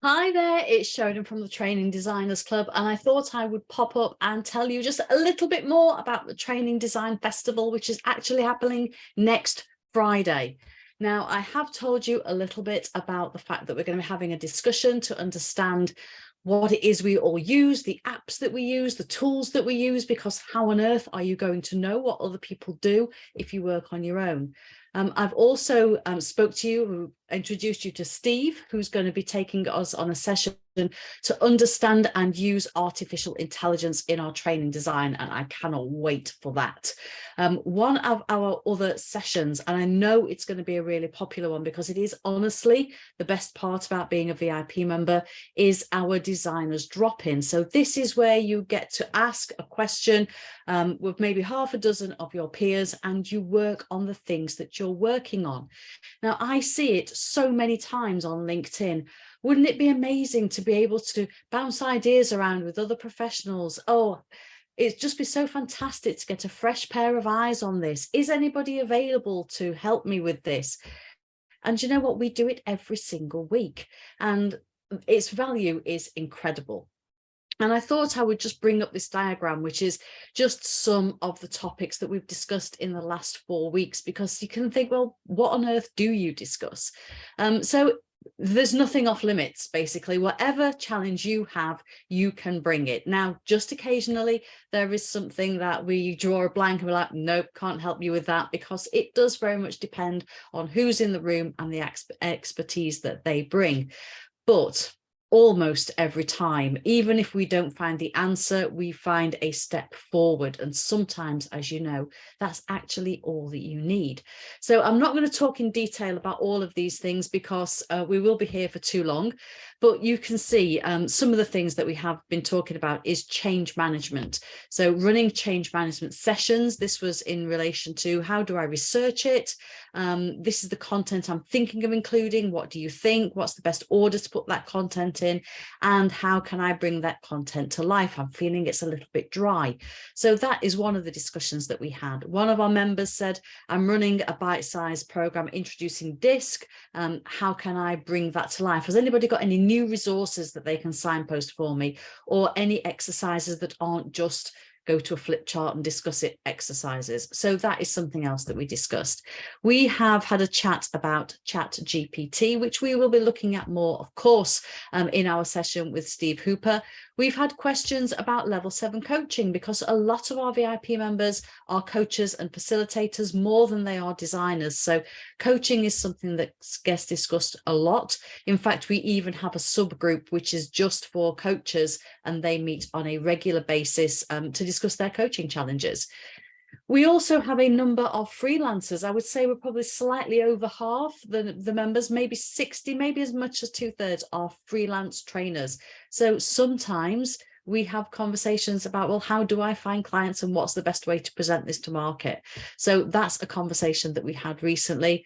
Hi there, it's Sheridan from the Training Designers Club, and I thought I would pop up and tell you just a little bit more about the Training Design Festival, which is actually happening next Friday. Now, I have told you a little bit about the fact that we're going to be having a discussion to understand what it is we all use, the apps that we use, the tools that we use, because how on earth are you going to know what other people do if you work on your own? I've also spoke to you, introduced you to Steve, who's going to be taking us on a session to understand and use artificial intelligence in our training design, and I cannot wait for that. One of our other sessions, and I know it's going to be a really popular one because it is honestly the best part about being a VIP member, is our designers drop-in. So this is where you get to ask a question with maybe half a dozen of your peers, and you work on the things that you're working on. Now, I see it so many times on LinkedIn. Wouldn't it be amazing to be able to bounce ideas around with other professionals? Oh, it'd just be so fantastic to get a fresh pair of eyes on this. Is anybody available to help me with this? And you know what? We do it every single week, and its value is incredible. And I thought I would just bring up this diagram, which is just some of the topics that we've discussed in the last 4 weeks, because you can think, well, what on earth do you discuss? So there's nothing off limits, basically. Whatever challenge you have, you can bring it. Now, just occasionally, there is something that we draw a blank and we're like, nope, can't help you with that, because it does very much depend on who's in the room and the expertise that they bring. But almost every time, even if we don't find the answer, we find a step forward. And sometimes, as you know, that's actually all that you need. So I'm not going to talk in detail about all of these things because we will be here for too long. But you can see some of the things that we have been talking about is change management. So running change management sessions. This was in relation to how do I research it? This is the content I'm thinking of including. What do you think? What's the best order to put that content in? And how can I bring that content to life? I'm feeling it's a little bit dry. So that is one of the discussions that we had. One of our members said, I'm running a bite-sized program introducing DISC. How can I bring that to life? Has anybody got any new resources that they can signpost for me, or any exercises that aren't just go to a flip chart and discuss it exercises? So that is something else that we discussed. We have had a chat about ChatGPT, which we will be looking at more, of course, in our session with Steve Hooper. We've had questions about level 7 coaching, because a lot of our VIP members are coaches and facilitators more than they are designers. So coaching is something that gets discussed a lot. In fact, we even have a subgroup which is just for coaches, and they meet on a regular basis to discuss their coaching challenges. We also have a number of freelancers. I would say we're probably slightly over half the members, maybe 60, maybe as much as 2/3 are freelance trainers. So sometimes we have conversations about, well, how do I find clients and what's the best way to present this to market? So that's a conversation that we had recently.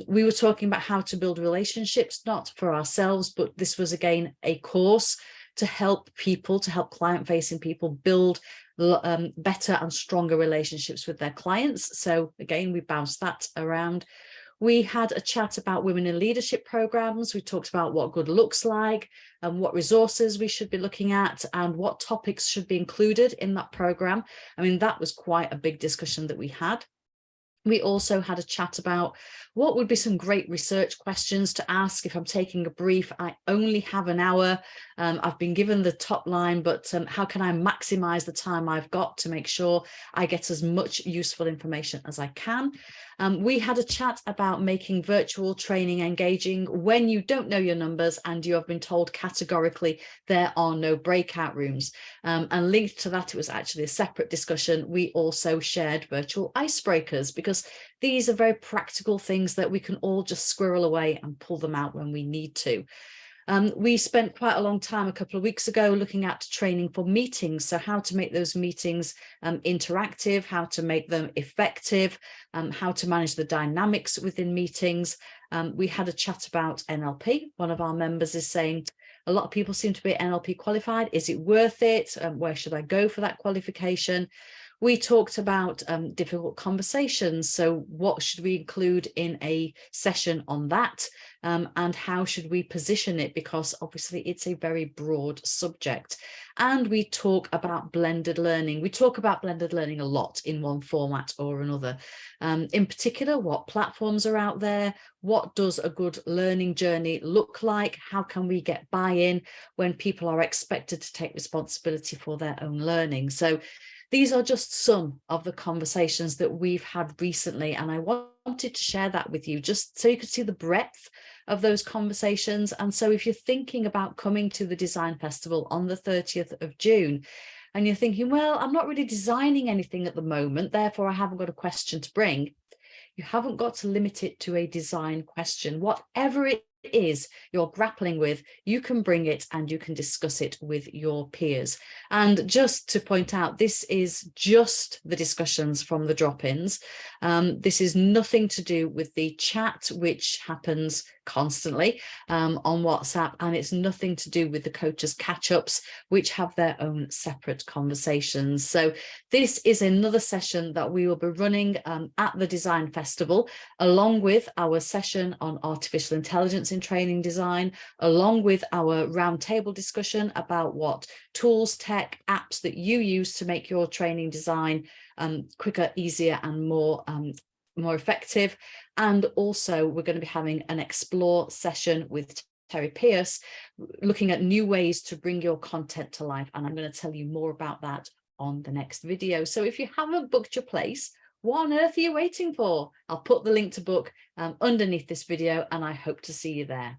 We were talking about how to build relationships, not for ourselves, but this was again a course to help people, to help client-facing people build better and stronger relationships with their clients. So again, we bounced that around. We had a chat about women in leadership programs. We talked about what good looks like and what resources we should be looking at and what topics should be included in that program. I mean, that was quite a big discussion that we had. We also had a chat about what would be some great research questions to ask if I'm taking a brief. I only have an hour. I've been given the top line, but how can I maximize the time I've got to make sure I get as much useful information as I can? We had a chat about making virtual training engaging when you don't know your numbers and you have been told categorically there are no breakout rooms. And linked to that, it was actually a separate discussion. We also shared virtual icebreakers, because these are very practical things that we can all just squirrel away and pull them out when we need to. We spent quite a long time a couple of weeks ago looking at training for meetings. So how to make those meetings interactive, how to make them effective, how to manage the dynamics within meetings. We had a chat about NLP. One of our members is saying, a lot of people seem to be NLP qualified. Is it worth it? Where should I go for that qualification? We talked about difficult conversations. So what should we include in a session on that? And how should we position it? Because obviously it's a very broad subject. And we talk about blended learning. We talk about blended learning a lot in one format or another. In particular, what platforms are out there? What does a good learning journey look like? How can we get buy-in when people are expected to take responsibility for their own learning? So these are just some of the conversations that we've had recently, and I wanted to share that with you just so you could see the breadth of those conversations. And so if you're thinking about coming to the Design Festival on the 30th of June, and you're thinking, well, I'm not really designing anything at the moment, therefore I haven't got a question to bring, you haven't got to limit it to a design question. Whatever it is you're grappling with, you can bring it and you can discuss it with your peers. And just to point out, this is just the discussions from the drop-ins. This is nothing to do with the chat, which happens constantly on WhatsApp, and it's nothing to do with the coaches catch-ups, which have their own separate conversations. So this is another session that we will be running at the Design Festival, along with our session on artificial intelligence in training design, along with our roundtable discussion about what tools, tech, apps that you use to make your training design quicker, easier, and more effective. And also we're going to be having an explore session with Terry Pierce, looking at new ways to bring your content to life. And I'm going to tell you more about that on the next video. So if you haven't booked your place, what on earth are you waiting for? I'll put the link to book underneath this video, and I hope to see you there.